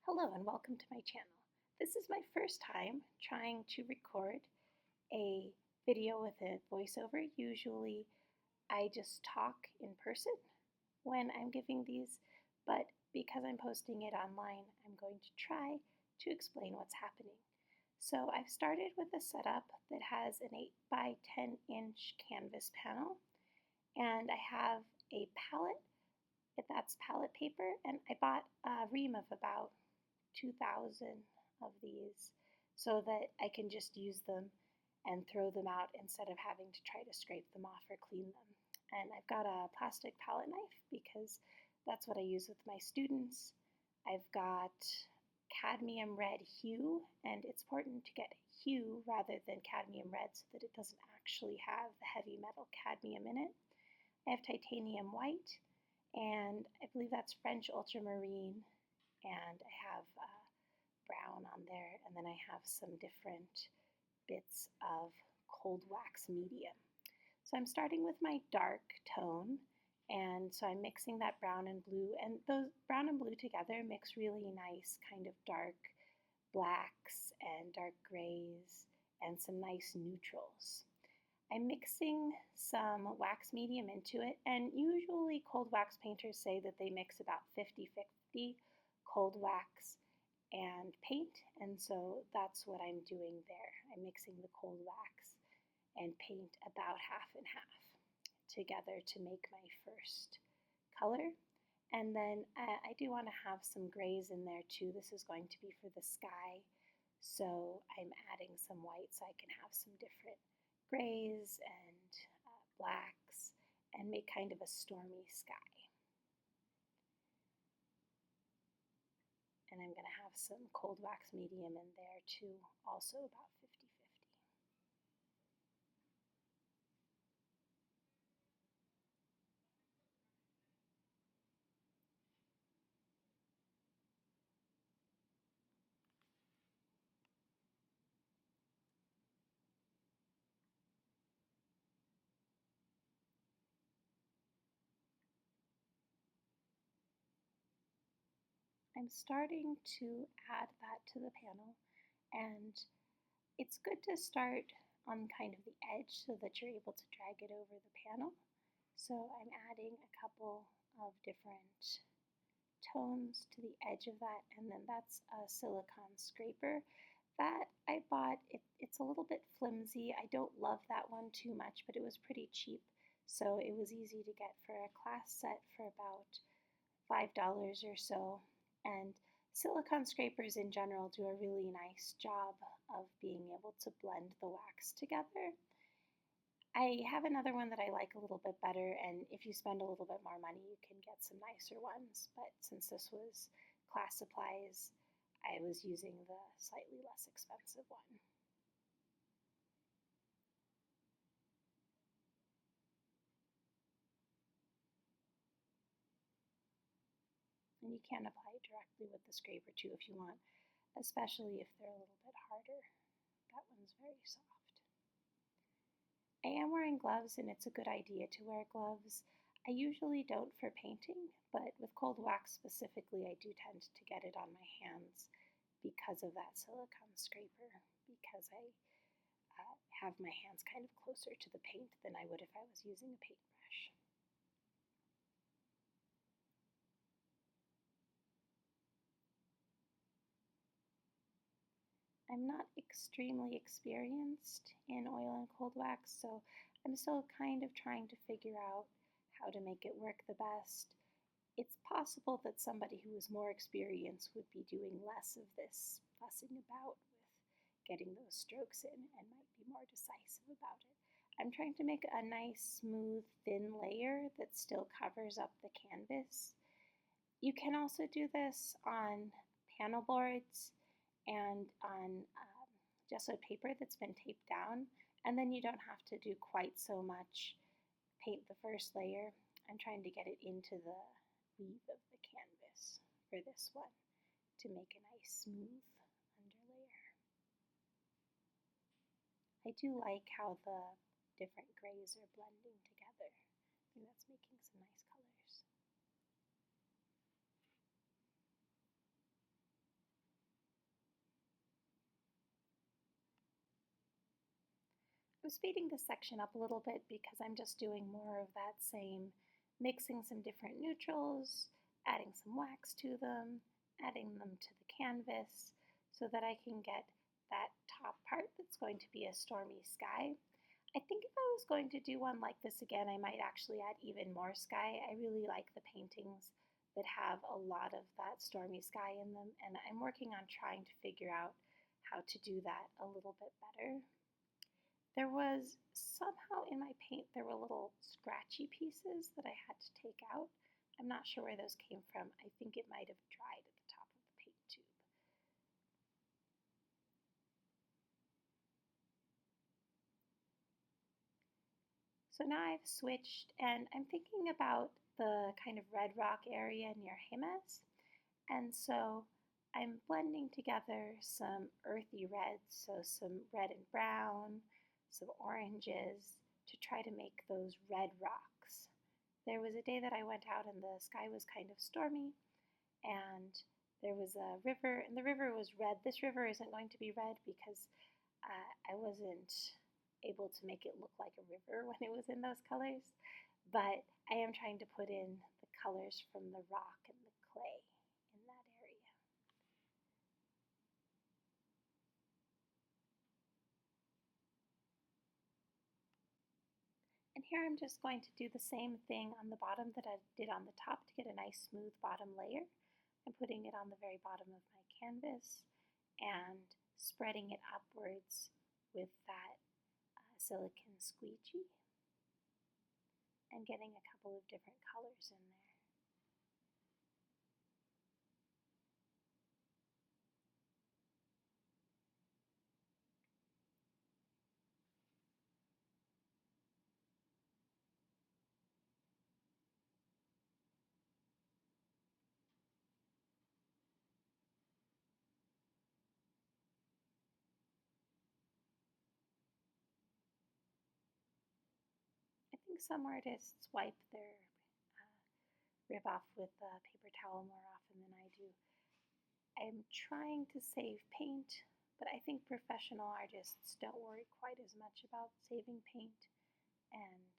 Hello and welcome to my channel. This is my first time trying to record a video with a voiceover. Usually I just talk in person when I'm giving these, but because I'm posting it online, I'm going to try to explain what's happening. So I've started with a setup that has an 8 by 10 inch canvas panel, and I have a palette, that's palette paper, and I bought a ream of about 2,000 of these so that I can just use them and throw them out instead of having to try to scrape them off or clean them. And I've got a plastic palette knife because that's what I use with my students. I've got cadmium red hue, and it's important to get hue rather than cadmium red so that it doesn't actually have the heavy metal cadmium in it. I have titanium white, and I believe that's French ultramarine, and I have brown on there, and then I have some different bits of cold wax medium. So I'm starting with my dark tone, and so I'm mixing that brown and blue, and those brown and blue together mix really nice kind of dark blacks and dark grays and some nice neutrals. I'm mixing some wax medium into it, and usually cold wax painters say that they mix about 50-50 cold wax and paint, and so that's what I'm doing there. I'm mixing the cold wax and paint about half and half together to make my first color. And then I do want to have some grays in there too. This is going to be for the sky, so I'm adding some white so I can have some different grays and blacks and make kind of a stormy sky. And I'm going to have some cold wax medium in there too, also about 50-50. I'm starting to add that to the panel, and it's good to start on kind of the edge so that you're able to drag it over the panel. So I'm adding a couple of different tones to the edge of that, and then that's a silicone scraper that I bought. It's a little bit flimsy. I don't love that one too much, but it was pretty cheap, so it was easy to get for a class set for about $5 or so. And silicone scrapers in general do a really nice job of being able to blend the wax together. I have another one that I like a little bit better, and if you spend a little bit more money, you can get some nicer ones. But since this was class supplies, I was using the slightly less expensive one. And you can apply it directly with the scraper too if you want, especially if they're a little bit harder. That one's very soft. I am wearing gloves, and it's a good idea to wear gloves. I usually don't for painting, but with cold wax specifically, I do tend to get it on my hands because of that silicone scraper, because I have my hands kind of closer to the paint than I would if I was using a paintbrush. I'm not extremely experienced in oil and cold wax, so I'm still kind of trying to figure out how to make it work the best. It's possible that somebody who is more experienced would be doing less of this fussing about with getting those strokes in and might be more decisive about it. I'm trying to make a nice, smooth, thin layer that still covers up the canvas. You can also do this on panel boards and on gesso paper that's been taped down, and then you don't have to do quite so much paint the first layer. I'm trying to get it into the weave of the canvas for this one to make a nice smooth underlayer. I do like how the different grays are blending together. I think that's making some nice colors. I'm speeding this section up a little bit because I'm just doing more of that same, mixing some different neutrals, adding some wax to them, adding them to the canvas so that I can get that top part that's going to be a stormy sky. I think if I was going to do one like this again, I might actually add even more sky. I really like the paintings that have a lot of that stormy sky in them, and I'm working on trying to figure out how to do that a little bit better. There was somehow in my paint, there were little scratchy pieces that I had to take out. I'm not sure where those came from. I think it might have dried at the top of the paint tube. So now I've switched and I'm thinking about the kind of red rock area near Jemez. And so I'm blending together some earthy reds, so some red and brown, some oranges, to try to make those red rocks. There was a day that I went out and the sky was kind of stormy, and there was a river, and the river was red. This river isn't going to be red because I wasn't able to make it look like a river when it was in those colors, but I am trying to put in the colors from the rock and the clay in that area. And here I'm just going to do the same thing on the bottom that I did on the top to get a nice smooth bottom layer. I'm putting it on the very bottom of my canvas and spreading it upwards with that silicone squeegee and getting a couple of different colors in there. I think some artists wipe their rib off with a paper towel more often than I do. I'm trying to save paint, but I think professional artists don't worry quite as much about saving paint and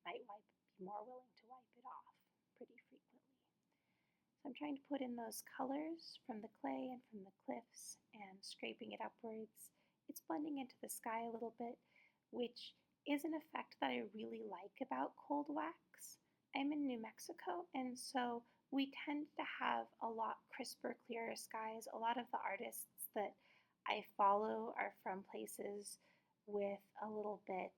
might be more willing to wipe it off pretty frequently. So I'm trying to put in those colors from the clay and from the cliffs and scraping it upwards. It's blending into the sky a little bit, which is an effect that I really like about cold wax. I'm in New Mexico, and so we tend to have a lot crisper, clearer skies. A lot of the artists that I follow are from places with a little bit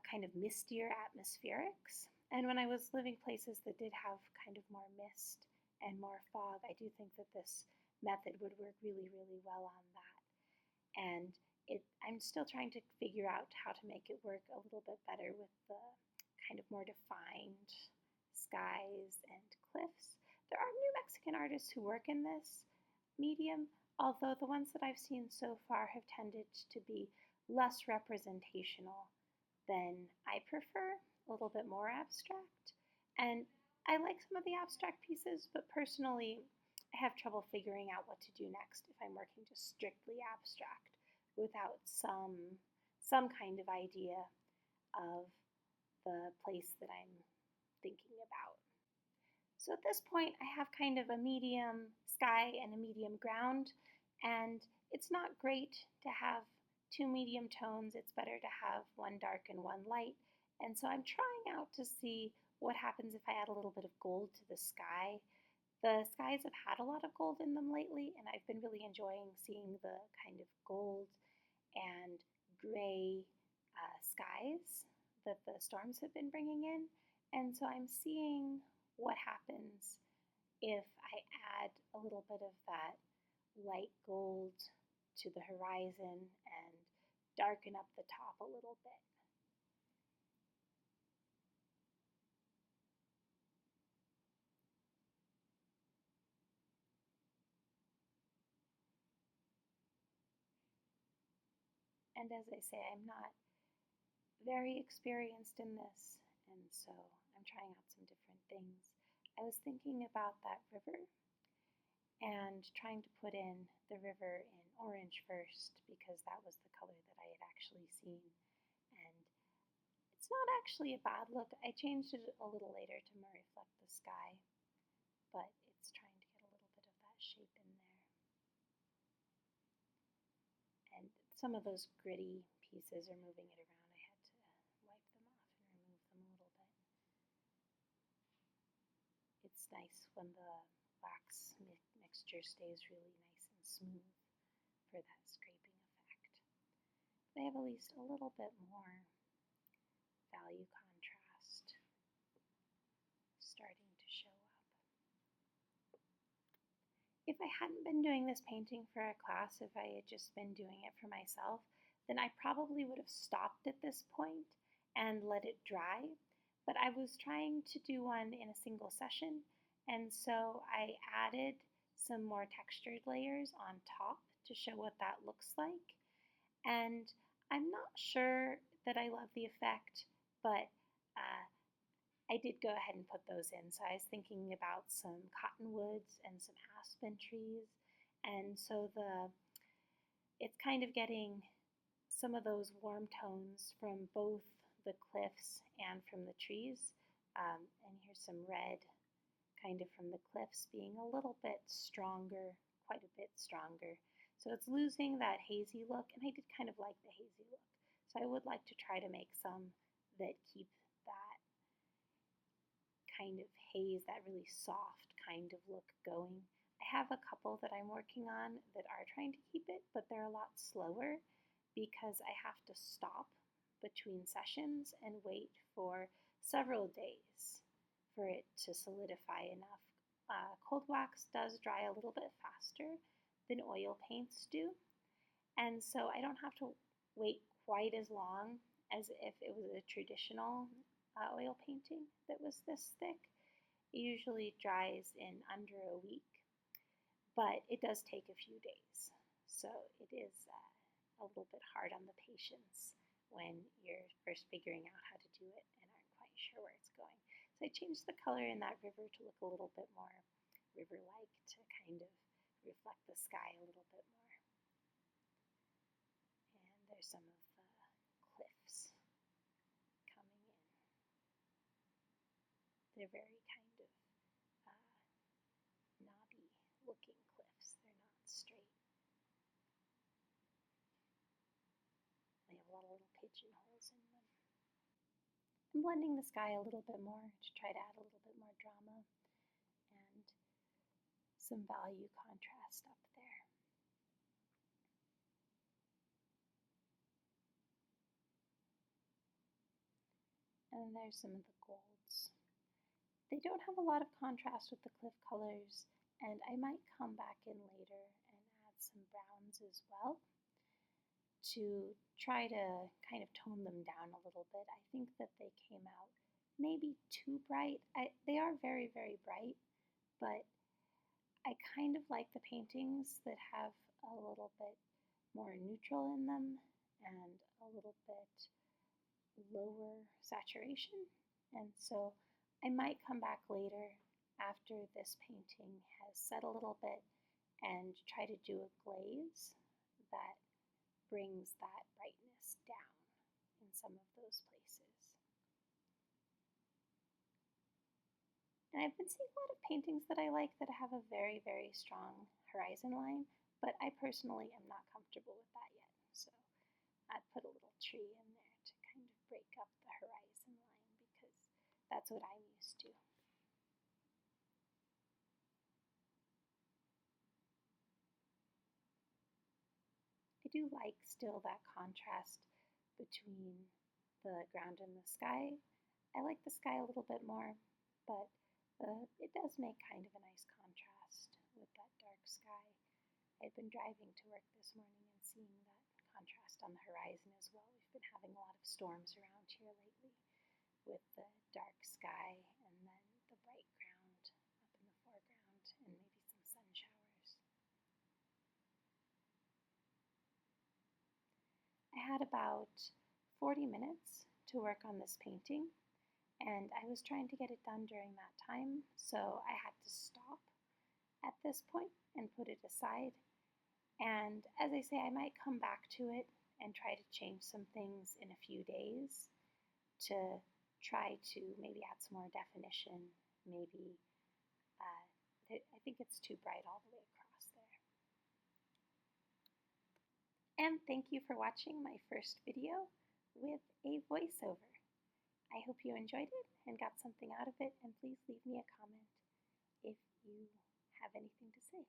kind of mistier atmospherics. And when I was living places that did have kind of more mist and more fog, I do think that this method would work really, really well on that. And I'm still trying to figure out how to make it work a little bit better with the kind of more defined skies and cliffs. There are New Mexican artists who work in this medium, although the ones that I've seen so far have tended to be less representational than I prefer, a little bit more abstract. And I like some of the abstract pieces, but personally, I have trouble figuring out what to do next if I'm working just strictly abstract without some kind of idea of the place that I'm thinking about. So at this point, I have kind of a medium sky and a medium ground, and it's not great to have two medium tones. It's better to have one dark and one light. And so I'm trying out to see what happens if I add a little bit of gold to the sky. The skies have had a lot of gold in them lately, and I've been really enjoying seeing the kind of gold and gray skies that the storms have been bringing in. And so I'm seeing what happens if I add a little bit of that light gold to the horizon and darken up the top a little bit. And as I say, I'm not very experienced in this, and so I'm trying out some different things. I was thinking about that river and trying to put in the river in orange first because that was the color that I had actually seen. It's not actually a bad look. I changed it a little later to more reflect the sky, but it's trying to get a little bit of that shape in there. And some of those gritty pieces are moving it around. I had to wipe them off and remove them a little bit. It's nice when the wax mixture stays really nice and smooth for that scraping effect. They have at least a little bit more value contrast starting to show up. If I hadn't been doing this painting for a class, if I had just been doing it for myself, then I probably would have stopped at this point and let it dry. But I was trying to do one in a single session, and so I added some more textured layers on top to show what that looks like. And I'm not sure that I love the effect, but I did go ahead and put those in. So I was thinking about some cottonwoods and some aspen trees, and so it's kind of getting some of those warm tones from both the cliffs and from the trees. And here's some red kind of from the cliffs being a little bit stronger, quite a bit stronger. So it's losing that hazy look, and I did kind of like the hazy look. So I would like to try to make some that keep that kind of haze, that really soft kind of look going. I have a couple that I'm working on that are trying to keep it, but they're a lot slower because I have to stop between sessions and wait for several days for it to solidify enough. Cold wax does dry a little bit faster than oil paints do, and so I don't have to wait quite as long as if it was a traditional oil painting that was this thick. It usually dries in under a week, but it does take a few days. So it is a little bit hard on the patience when you're first figuring out how to do it and aren't quite sure where it's going. So I changed the color in that river to look a little bit more river-like, to kind of reflect the sky a little bit more. And there's some of the cliffs coming in. They're very kind of knobby looking cliffs. They're not straight. They have a lot of little pigeonholes in them. I'm blending the sky a little bit more to try to add a little bit more drama and some value contrast up there. And there's some of the golds. They don't have a lot of contrast with the cliff colors, and I might come back in later and add some browns as well to try to kind of tone them down a little bit. I think that they came out maybe too bright. They are very, very bright, but I kind of like the paintings that have a little bit more neutral in them and a little bit lower saturation. And so I might come back later after this painting has set a little bit and try to do a glaze that brings that brightness down in some of those places. And I've been seeing a lot of paintings that I like that have a very, very strong horizon line, but I personally am not comfortable with that yet. So I'd put a little tree in there to kind of break up the horizon line because that's what I'm used to. I do like still that contrast between the ground and the sky. I like the sky a little bit more, but it does make kind of a nice contrast with that dark sky. I've been driving to work this morning and seeing that contrast on the horizon as well. We've been having a lot of storms around here lately with the dark sky and then the bright ground up in the foreground and maybe some sun showers. I had about 40 minutes to work on this painting, and I was trying to get it done during that time, so I had to stop at this point and put it aside. And as I say, I might come back to it and try to change some things in a few days, to try to maybe add some more definition, maybe I think it's too bright all the way across there. And thank you for watching my first video with a voiceover. I hope you enjoyed it and got something out of it, and please leave me a comment if you have anything to say.